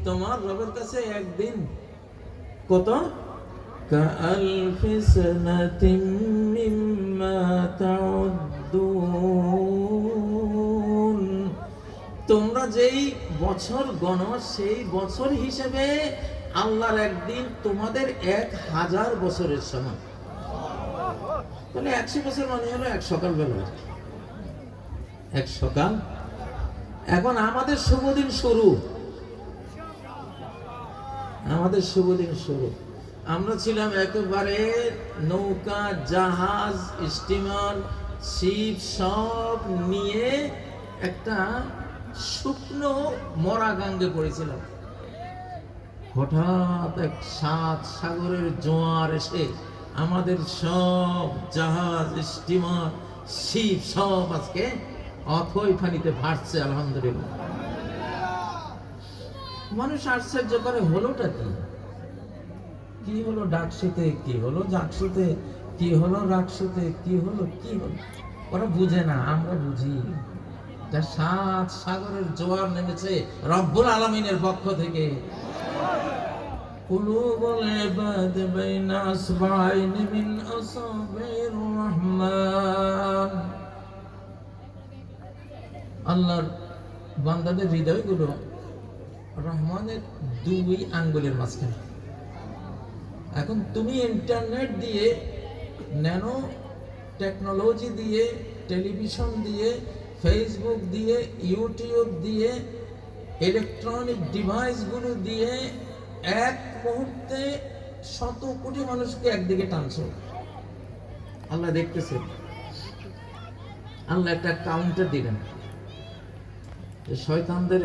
তোমার রবের কাছে একদিন কত কাআলফি সানাতিন মিম্মা তাউদ্দুন, তোমরা যেই বছর গণো সেই বছর হিসেবে আল্লাহর একদিন তোমাদের 1000 বছরের সমান। তাহলে 100 বছর মানে হলো এক সকাল বেলা, এক সকাল। এখন আমাদের শুভ দিন শুরু, আমাদের শুভ দিন শুরু। আমরা ছিলাম একেবারে নৌকা, জাহাজ, স্টিমার, শিপ সব নিয়ে একটা শুকনো মরা গাঙ্গে পড়েছিলাম। হঠাৎ এক 7 সাগরের জোয়ার এসে আমাদের সব জাহাজ, স্টিমার, শিপ সব আজকে অথই ফানিতে ভাসছে। আলহামদুলিল্লাহ। মানুষ আশ্চর্য করে, হলোটা কি? কি হলো ডাকসুতে, কি হলো জাকসুতে, কি হলো রাকসুতে, কি হলো, কি হলো? ওরা বুঝে না, আমরা বুঝি। 7 সাগরের জোয়ার নেমেছে রব্বুল আলামিনের পক্ষ থেকে। কুলুবুল ইবাদ বাইনা আসবাইন মিন আসাবির রহমান। আল্লাহর বান্দাদের হৃদয়গুলো রহমানের 2 আঙ্গুলের মাঝখানে। এখন তুমি ইন্টারনেট দিয়ে, ন্যানো টেকনোলজি দিয়ে, টেলিভিশন দিয়ে, ফেসবুক দিয়ে, ইউটিউব দিয়ে, ইলেকট্রনিক ডিভাইসগুলো দিয়ে এক মুহূর্তে 100 কোটি মানুষকে একদিকে টানছো। আল্লাহ দেখতেছে। আল্লাহ একটা কাউন্টার দিলেন, শয়তানদের